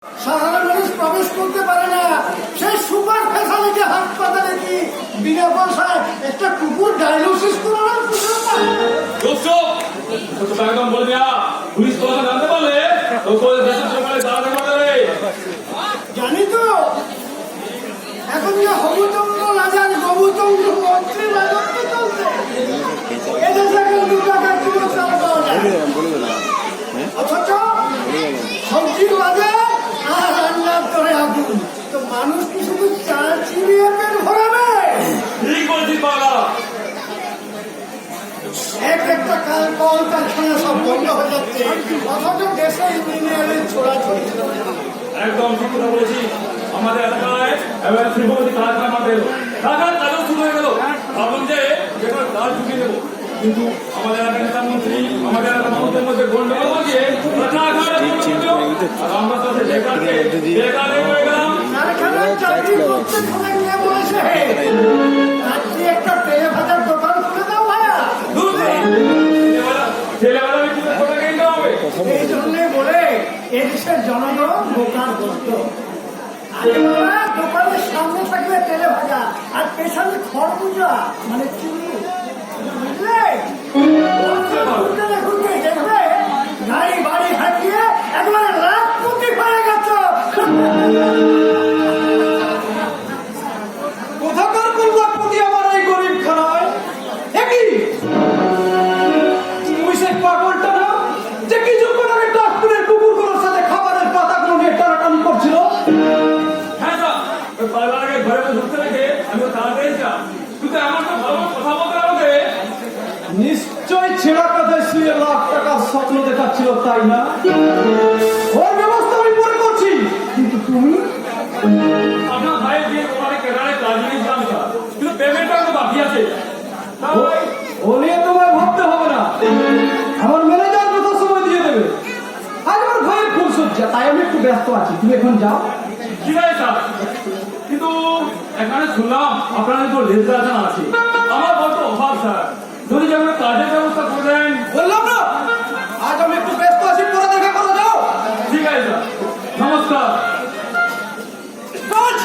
সাধারণ মানুষ প্রবেশ করতে পারে না। সেই সুপার ফ্যাসিলিটি হাসপাতালে কি বিনা পয়সায় একটা কুকুর ডায়ালিসিস করানোর একদম বলে দেয়া পুলিশ তোমাকে জানতে পারলে জানি তো। এখন যে হবুচন্দ্র রাজার গবুচন্দ্র মন্ত্রী রাজত্ব চলছে, এদেশে কিন্তু টাকার কোনো চাল পাওয়া যায়। অথচ সবজির বাজার আর রান্নার করে আগুন, তো মানুষ কি শুধু চাল চিবিয়ে পেট ভরাবে? ঠিক বলছিস বাবা। এক একটা কল কারখানা সব বন্ধ হয়ে যাচ্ছে, অথচ দেশে ইঞ্জিনিয়ারের ছোড়াছড়ি। একদম ঠিক কথা বলেছি। আমাদের এলাকায় এবার শ্রীভূপতি কারখানা মারতে এলো, কারখানার কাজও শুরু হয়ে গেল। ভাবলাম যে যেখানে কাজ ঢুকিয়ে দেবো, কিন্তু আমাদের এলাকার নেতা মন্ত্রী আমাদের এলাকার মানুষদের মধ্যে গন্ডগোল বাজিয়ে আর আমরা তাদের বেকার হয়ে গেলাম। কারখানার চাকরি করতে সবাই নিয়ে বলেছে, রাত্রি একটা তেলে ভাজার দোকান খুলে দাও ভাইয়া। ছেলেবেলা আমি তুলে কোথা কিনতে হবে? এই জন্যে বলে এদেশের জনগণ বোকার করত। আগে বাবা দোকানের সামনে থাকবে তেলে ভাজা আর পেছনে খড়কুচা মানে চুলু, বুঝলে? ঘুরতে দেখবে গাড়ি বাড়ি হাঁটিয়ে একবারে লাখপতি হয়ে গেছে। কোথাকার কোন লাখপতি আমার এই গরিব খানায়? একই তুমি সেই পাগলটা না যে কিছুক্ষণ আগে ডাক্তারের কুকুরগুলোর সাথে খাবারের পাতাগুলো নিয়ে টানাটানি করছিল? হ্যাঁ স্যার, ওই পাগলার আগে ঘরে ঢুকতে রেখে আমি তাড়াতাড়ি যা, কিন্তু এমন তো ভালো কথা বলতে আমাকে। নিশ্চয় ছেঁড়া কাঁথায় শুয়ে লাখ টাকার স্বপ্ন দেখাচ্ছিল, তাই না? ওর ব্যবস্থা আমি পরে করছি, কিন্তু তুমি আপনার ভাইয়ের বিয়ে তোমাকে কেনারে কাজ নিয়েছিলাম স্যার, কিন্তু পেমেন্টটা তো বাকি আছে। ও নিয়ে তোমায় ভাবতে হবে না, আমার ম্যানেজার কথা সময় দিয়ে দেবে। আজ আমার ভাইয়ের খুব সজ্জা, তাই আমি একটু ব্যস্ত আছি, তুমি এখন যাও। ঠিক আছে স্যার, কিন্তু এখানে শুনলাম আপনাদের তো রেজিস্ট্রেশন আছে, আমার বড্ড অভাব স্যার, যদি যেমন কাজের ব্যবস্থা করে দেন। বললাম না আজ আমি একটু ব্যস্ত আছি, পরে দেখা করো, যাও। ঠিক আছে স্যার, নমস্কার। কাজ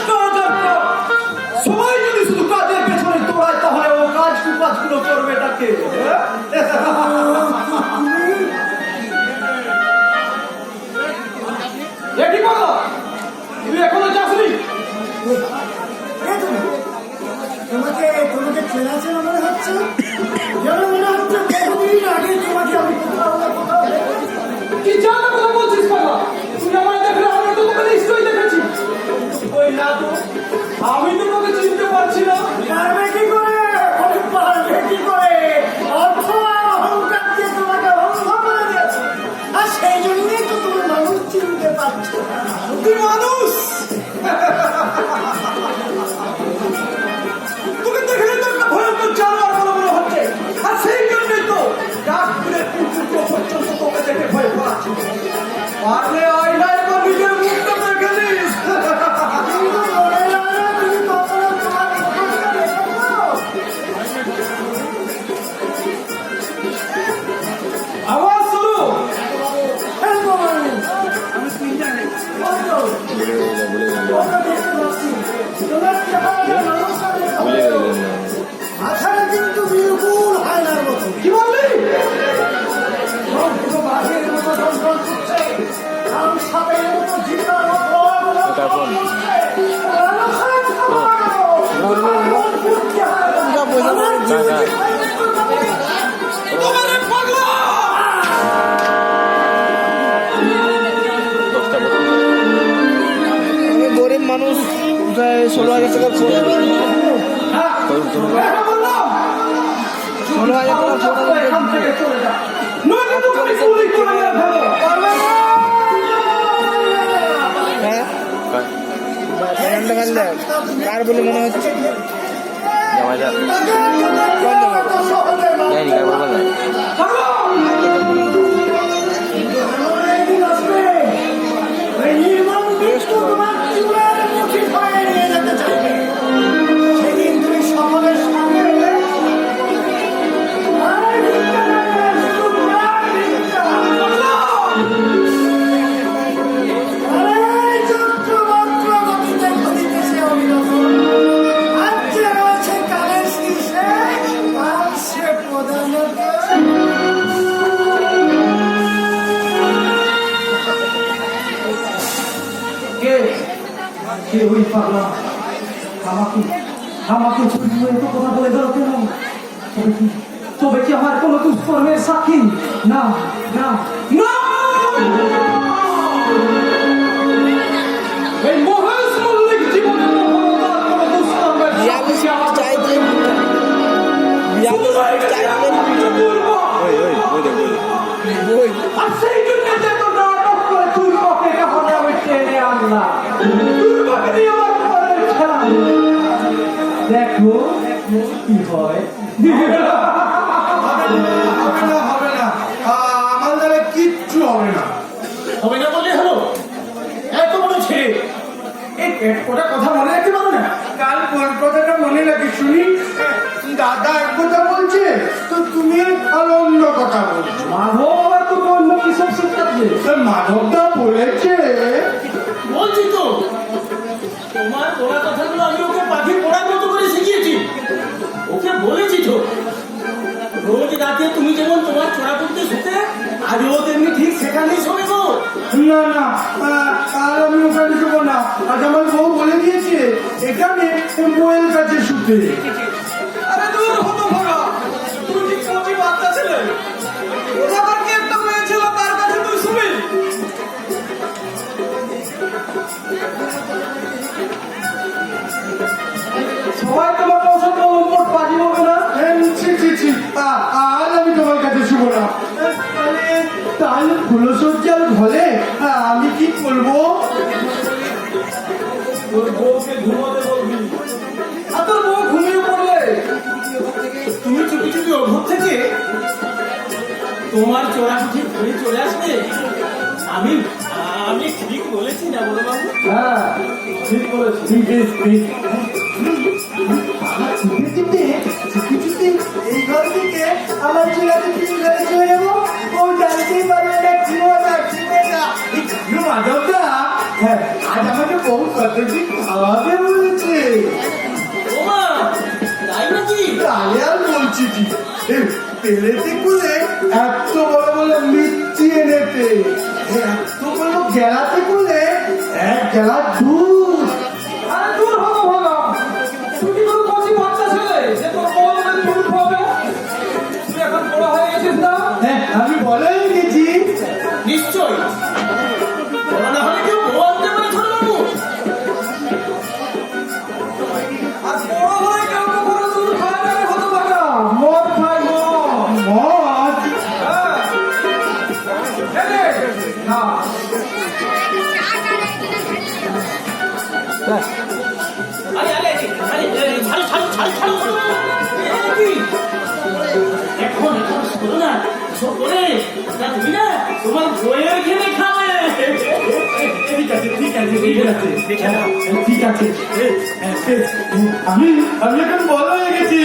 সবাই যদি শুধু কাজের পেছনে দৌড়ায়, তাহলে ও কাজগুলো করবে এটাকে। কি কথা, তুমি এখনো যাসনি? তোমাকে চেনা চেনা মনে হচ্ছে, যেন মনে হচ্ছে বহুদিন আগে তোমাকে আমি কোথাও না কোথাও দেখেছি। কি জানা কথা বলছিস বাবা? তুমি আমায় দেখলে আমি তো তোমাকে নিশ্চয়ই দেখেছি। ওই না তো, আমি তোমাকে চিনতে পারছি না। পারবে কি করে? পারবে কি করে? অর্থ আর অহংকার দিয়ে তোমাকে ধ্বংস করে দিয়েছে, আর সেই জন্যই তো তুমি মানুষ চিনতে পারছো না। তুই মানুষ? তোকে দেখলে তো একটা ভয়ঙ্কর জানোয়ার বলে মনে হচ্ছে, আর সেই জন্যই তো ডাক্তারের কুকুরকে পর্যন্ত তোকে দেখে ভয় পাচ্ছি। পারলে আয়নায় তো নিজের মুখটা দেখে নিস। কিন্তু মনে হয় না তুমি কখনো তোমার মুখটা দেখেছো? আওয়াজ শোনো। এই বাবারে, কত? কত দেখতে পাচ্ছি। তোমার চেহারাটা মানুষটা দেখা হলো। মাথাটা কিন্তু বিলকুল হায়নার মতো। কি বললি? সব দুটো বাঘের মতো দমদম করছে, কারণ সাপের মতো জিতার মতো তোমারে পাগলা! আমি গরিব মানুষ, 16,000 টাকা ফোন, হ্যাঁ, বললাম 16,000 টাকা ফোন এখান থেকে চলে যা, নইলে তোকে গুলি করে মেরে ফেলবো। হ্যাঁ বাগানটা ফেললে কার বলে মনে হচ্ছে? সেদিন তুমি সকলের সামনে আরে কে ওই পাগলা আমাকে ছবি এত কথা বলে গেল কেন? তবে কি আমার কোনো দুষ্কর্মের সাক্ষী? না না না, এই মহেশ মল্লিক জীবনে কখনো তার কোনো দুষ্কর্মের সাক্ষী আমার চাইতেন আর সেই জন্য যে তো নাটক করে দুর্গকে কখনো আমি টেনে আনলাম। দুর্গকে নিয়ে আমার ঘরের খেলা দেখো কি হয়। হবে না আমার দ্বারা কিচ্ছু হবে না। হবে না বললে হলো? এত বড় ছেলে এই ওটা কথা মনে রাখতে পারো না? কাল কোন কথাটা মনে রাখি শুনি। দাদা এক কথা বলছে তো তুমি আর অন্য কথা বলছো। মাধব আবার তো অন্য কিসব শিক্ষাচ্ছে? মাধবদা বলেছে, বলছি তো তোমার বলা কথাগুলো আমি ওকে পাখি পড়ার মতো করে শিখিয়েছি। ওকে বলেছি তো রোজ রাতে তুমি যেমন তোমার চোরা করতে শুতে আজও তেমনি ঠিক সেখানেই শোনে গো। না না আর আমি ওখানে শুবো না। আজ আমার বউ বলে দিয়েছে এখানে বউয়ের কাছে শুতে। আরে দূর হতো ভাগা, তুই ঠিক কচি বাচ্চা ছেলে। ওদের কি একটা মেয়ে ছিল তার কাছে তুই শুবি? সবাই তোমার পছন্দ উন্মোট বাজি হবে না? আর আমি তোমার কাছে শুবো না। তাহলে ফুলসজ্জার ঘরে আমি কি করবো? তোর বউকে ঘুমাতে বলবি। আর তোর বউ ঘুমিয়ে পড়লে তুমি চুপি চুপি ওর ঘর থেকে তোমার চোরাকুঠি ঘুরে চলে আসবে। আমি আমি ঠিক বলেছি না বলো বাবু? হ্যাঁ ঠিক বলেছি। এই ঘর থেকে আমার ছেলেকে কি ঘরে চলে যাবো? ও জানতেই পারবে না কি মাধবদা। হ্যাঁ আজ আমাকে বউ কতটি খাওয়াবে বলেছে। ওমা তাই নাকি? তাহলে আর বলছি কি, পেলেতে করে এত বড় বড় মিষ্টি এনেতে, এত বড় গেলাতে করে এক গেলা দুধ। আরে দূর হতো ভাগা, তুই কি তোর কচি বাচ্চা ছেলে যে তোর বউ দুধ খাবে? তুই এখন বড় হয়ে গেছিস না? হ্যাঁ আমি বলে গেছি। নিশ্চয়ই বড় না হলে কেউ বউ আনতে পারে ছোট বাবু? আর বড় হলে কেউ কখনো দুধ খায় না রে হতো ভাগা, মদ খায় মদ। মদ হ্যাঁ না আরে আরে আরে ছাড়ো এখন শোনো না শোনে তুমি না তোমার বইয়ের খেলে খাবে। ঠিক আছে ঠিক আছে আমি এখন বড় হয়ে গেছি।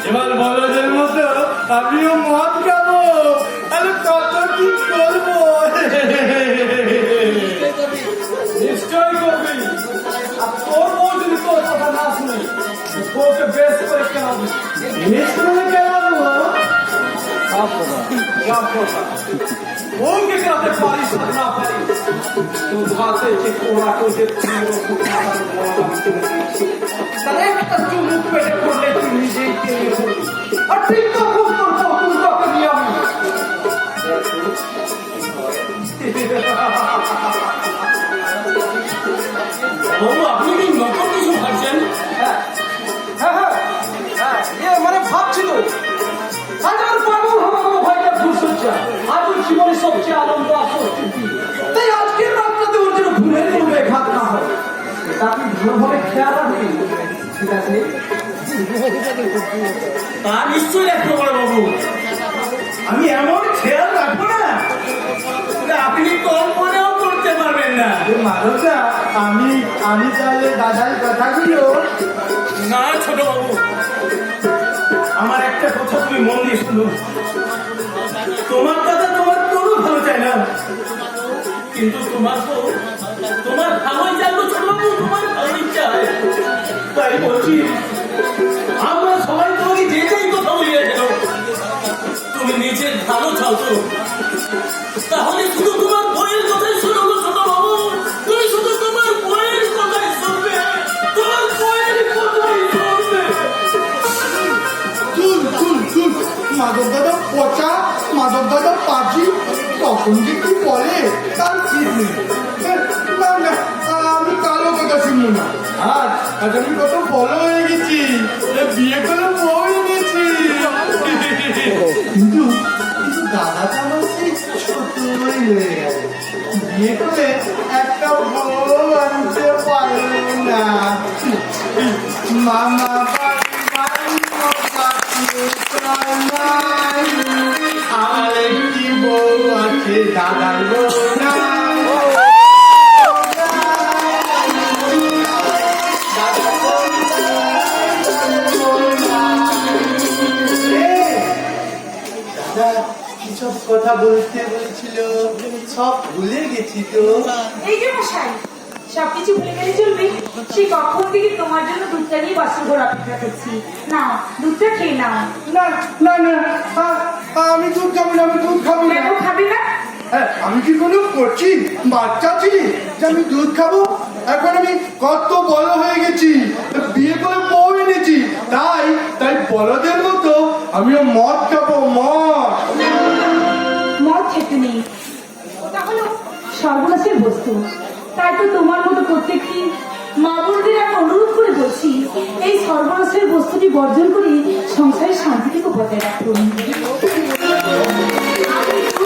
এবার বড়দের মতো আমিও মদ খাবো। আরে কত কি করবো। নিশ্চয় করবি। আর তোর বউ যদি তোর কথা না শুনে বউকে বেশ করে কেনাবি। বেশ করে কেনাবো? বউকে কেনাতে পারিস আর না পারিস তোর হাতে যে কোড়া করে তার একটা চুমুক পেটে পড়লে তুই নিজেই কেনে পড়বি। আর ঠিক তখন তোর বউকে নিয়ে আমি বাবু আপনি কি নতুন কিছু ভাবছেন? হ্যাঁ মানে ভাবছিল আজ আমার পাগল হবো ভাইটা ফুলসজ্জা আজ ওর জীবনের সবচেয়ে আনন্দ আসল। তাই আজকের রাতটাতে ওর যেন ঘুমের কোনো ব্যাঘাত না হয় এটা আপনি ভালোভাবে খেয়াল রাখবেন, ঠিক আছে? তা নিশ্চয়ই রাখবো বড় বাবু। আমি এমন খেয়াল রাখবো না আপনি কল্পনাও করতে পারবেন না। মাধবদা আমি তাহলে দাদার কথাগুলো। না ছোট বাবু আমার একটা কথা তুমি মন দিয়ে শুনো। তোমার কথা তোমার কোনো ভালো চায় না কিন্তু তোমার তো তোমার ভালোই জানবো ছোট বাবু, তোমার ভালোই চায়। তাই বলছি আমরা সবাই তোমাকে যে যেই কথা বলিয়া গেল তুমি নিজের ভালো চাও তো, তাহলে শুধু তোমার বইয়ের কথাই শোনো ছোট বাবু। তুমি শুধু তোমার বইয়ের কথাই শুনবে, তোমার বইয়ের কথাই শুনবে। চুল চুল চুল মাধব দাদা পচা, মাধব দাদা পাজি, তখন যে কি বলে তার ঠিক নেই। না না, আমি কালো কথা শুনবো না। আজ আজ আমি কত বড় হয়ে গেছি, বিয়ে করে বউ এনেছি। কিন্তু কিন্তু দাদা তো আমার সেই ছোটই হয়ে গেল, বিয়ে করে একটা বউ আনতে পারলো না। মামা বাড়ি আমার একটি বউ আছে, দাদার বউ না। দাদা কিসব কথা বলতে বলছিল, সব ভুলে গেছি তো। এই যে মশাই, সবকিছু ভুলে গেলে চলবে? সেই কখন থেকে তোমার জন্য দুধটা নিয়ে বাসন করে অপেক্ষা করছি। নাও, দুধটা খেয়ে নাও। না না না, আমি দুধ খাবো না, আমি দুধ খাবো না। কেন খাবি না? আমি কি কোনো করছি বাচ্চা ছিলি যে আমি দুধ খাবো? এখন আমি কত বড় হয়ে গেছি, বিয়ে করে বউ এনেছি, তাই তাই বড়দের মতো আমিও মদ খাবো, মদ। মদ খেতে নেই, ওটা হলো সর্বনাশের বস্তু। তাই তো তোমার মতো প্রত্যেকটি মা বোনদের আমি অনুরোধ করে বলছি, এই সর্বনাশের বস্তুটি বর্জন করে সংসারের শান্তিটুকু বজায় রাখুন।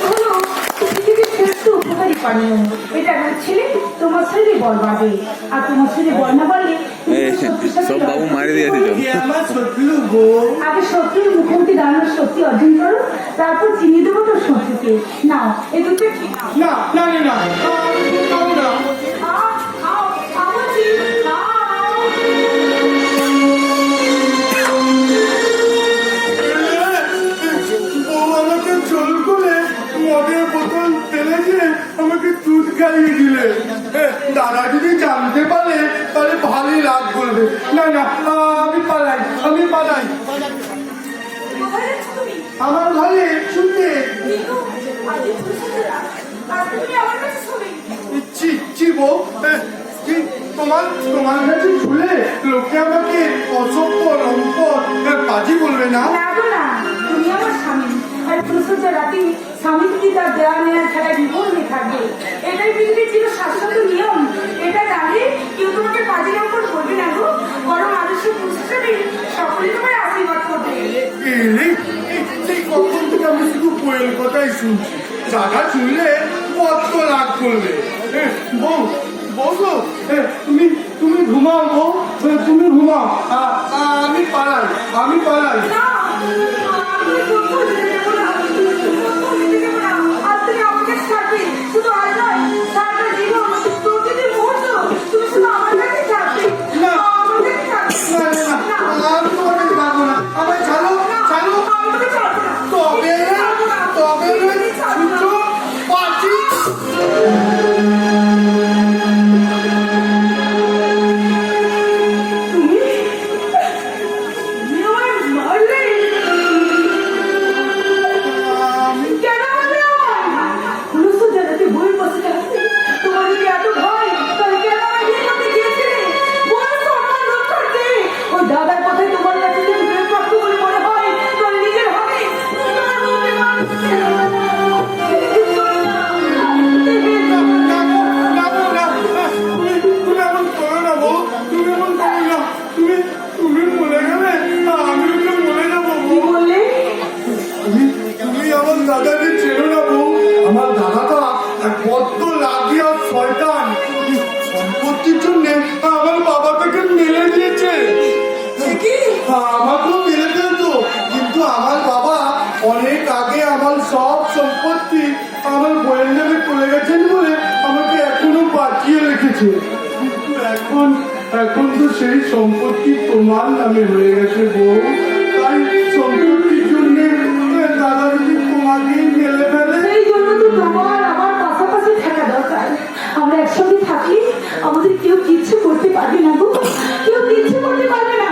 হলো পৃথিবীর শ্রেষ্ঠ উপকারী পানীয়। এটা আমার ছেলে তোমার শরীরে বল বাড়বে, আর তোমার শরীরে বল না বাড়লে সব বাবু মারি দিয়েছে তো। আমার শত্রু গো। আগে শত্রুর মুখোমুখি দাঁড়ানোর শক্তি অর্জন করো, তারপর চিনিয়ে দেবো তোর শত্রুকে। নাও, এই দুধটা খেয়ে নাও। না না না না, আমি দুধ খাবো না। খাও, খাও, খাও বলছি, খাও। বউ আমাকে জল করে মদের বোতল ফেলে দিয়ে আমাকে দুধ খাইয়ে দিলে। দাদা যদি জানতে পারে তাহলে ভালোই রাগ করবে। না না, আমি পালাই, আমি পালাই। কোথায় যাচ্ছ তুমি? আমার ঘরে শুনতে কিন্তু আজকে পুরুষেরা, আজকে তুমি আমার কাছে শোবে। ইচ্ছি বউ, তোমার তোমার কাছে ঝুলে লোকে আমাকে অসভ্য লম্পট পাজি বলবে না? না গো না, তুমি আমার স্বামী, আর পুরুষের রাতে স্বামী যদি তার দেওয়া নেওয়ার খেলায় বিফল হয়ে থাকবে। এটাই পৃথিবীর ছিল শাশ্বত নিয়ম। এটা জানলে কেউ তোমাকে কাজে লম্পট করবে না গো, বরং আদর্শ পুরুষ হিসেবে সকলেই তোমার আশীর্বাদ করবে। এই কখন থেকে আমি শুধু কোয়েল কথাই শুনছি, দাদা শুনলে কত রাগ করবে। বউ বউ গো, তুমি তুমি ঘুমাও বউ, তুমি ঘুমাও, আমি পালাই, আমি পালাই। না, আমি কোথাও যেতে দেবো না, কোথাও যেতে দেবো না। আজ থেকে আমাকে ছাড়বে, শুধু আজ নয়, সারাটা জীবন, প্রতিটি মুহূর্ত তুমি শুধু আমার কাছে থাকবে। না, আমার কাছে থাকবে। না না না, আমি তোমাকে ছাড়বো না, আমায় ছাড়ো, ছাড়ো। আমি তোকে ছাড়বো না। তবে তবে দুটো পাখি। তুমি আমায় মারলে? কেন মারলে আমায়? পুলিশের জানাতে বই বসে থাকতে তোমার যদি এত ভয়, তাহলে কেন আমায় বিয়ে করতে গিয়েছিলে? বলো তো আমার রক্ষার্থে। ওই দাদার কথায় তোমার কাছে যদি প্রাপ্ত বলে মনে হয়, তাহলে নিজের হবে তোমার বউকে মারতে। তুমি এমন করো না বউ, তুমি এমন করো না। তুমি মরে গেলে আমি ওকে মরে যাবো কি বউ। বললে? তুমি আমার দাদাকে চেনো না বউ। আমার দাদাটা এক বড্ড লাগিয়া শয়তান, সম্পত্তির জন্য আমার বাবাটাকে মেরে দিয়েছে। আমাকেও মেরে ফেলতো, কিন্তু আমার বাবা অনেক আগে আমার সব সম্পত্তি আমার বইয়ের নামে করে গেছেন বলে আমাকে এখনো বাঁচিয়ে রেখেছে। কিন্তু এখন তো সেই সম্পত্তি তোমার নামে হয়ে গেছে বউ। তাই সম্পত্তির জন্য দাদা যদি তোমাকেই মেরে ফেলে। সেই জন্য তো তোমার আমার পাশাপাশি থাকা দরকার। আমরা একসঙ্গে থাকলে আমাদের কেউ কিচ্ছু করতে পারবে না গো, কেউ কিচ্ছু করতে পারবে না।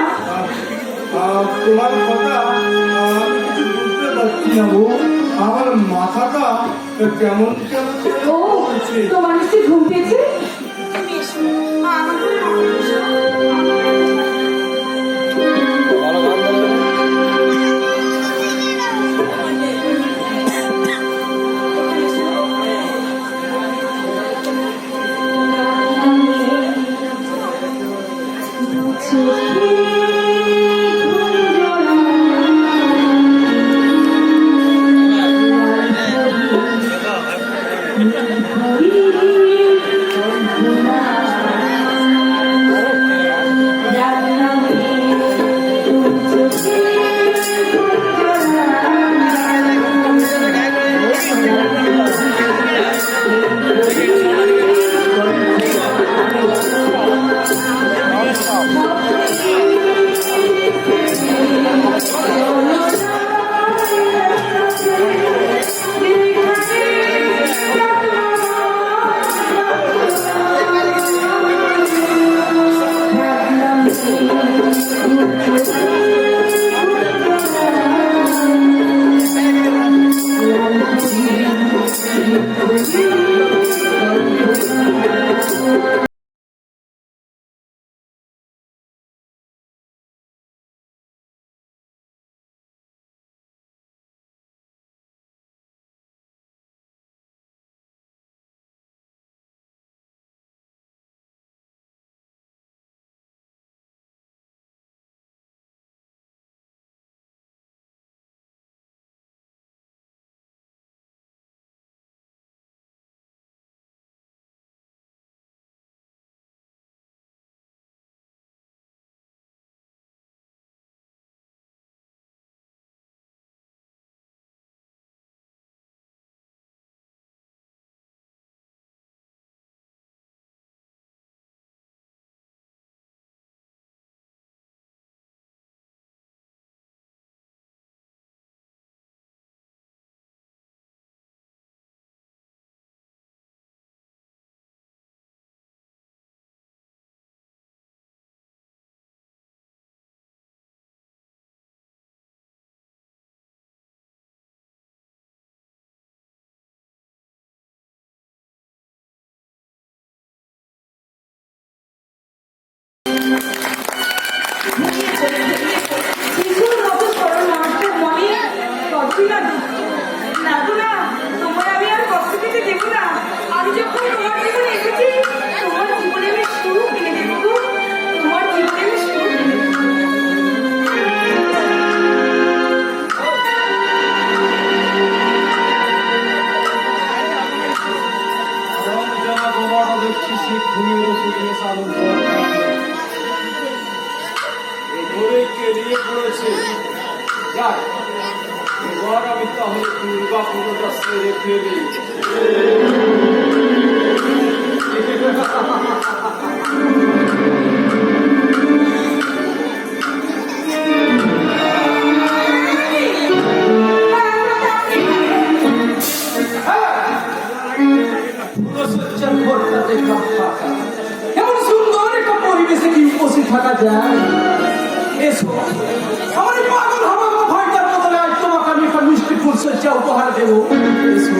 তোমার কথা আমি কিছু বুঝতে পারছি না বউ। আমার মাথাটা কেমন কেমন ও করছে। তোমার নিশ্চয়ই ঘুম পেয়েছে। শিশুর মতো সরল মানুষের মনে কতই না দুঃখ। না গো না, তোমায় আমি আর কষ্ট দিতে দেবো না। আমি যখন তোমার জীবনে এসেছি, তোমার জীবনে আমি সুখ এনে দেবো গো। তোমার জীবনে আমি সুখ এনে দেবো। দেখছি সে ঘুমিয়ে রসুকে সালন কেরিয়ে পড়েছে। যাক, এবার আমি তাহলে দুর্গা পুজোটা সেরে ফেলি। ফুলসজ্জার ঘরটা দেখলাম ফাঁকা। এমন সুন্দর একটা পরিবেশে কি উপস্থিত থাকা যায়? এসো, আমার এই পাগল হওয়া ভাইটার বদলে আজ তোমাকে আমি একটা মিষ্টি ফুলসজ্জা উপহার দেবো। এসো।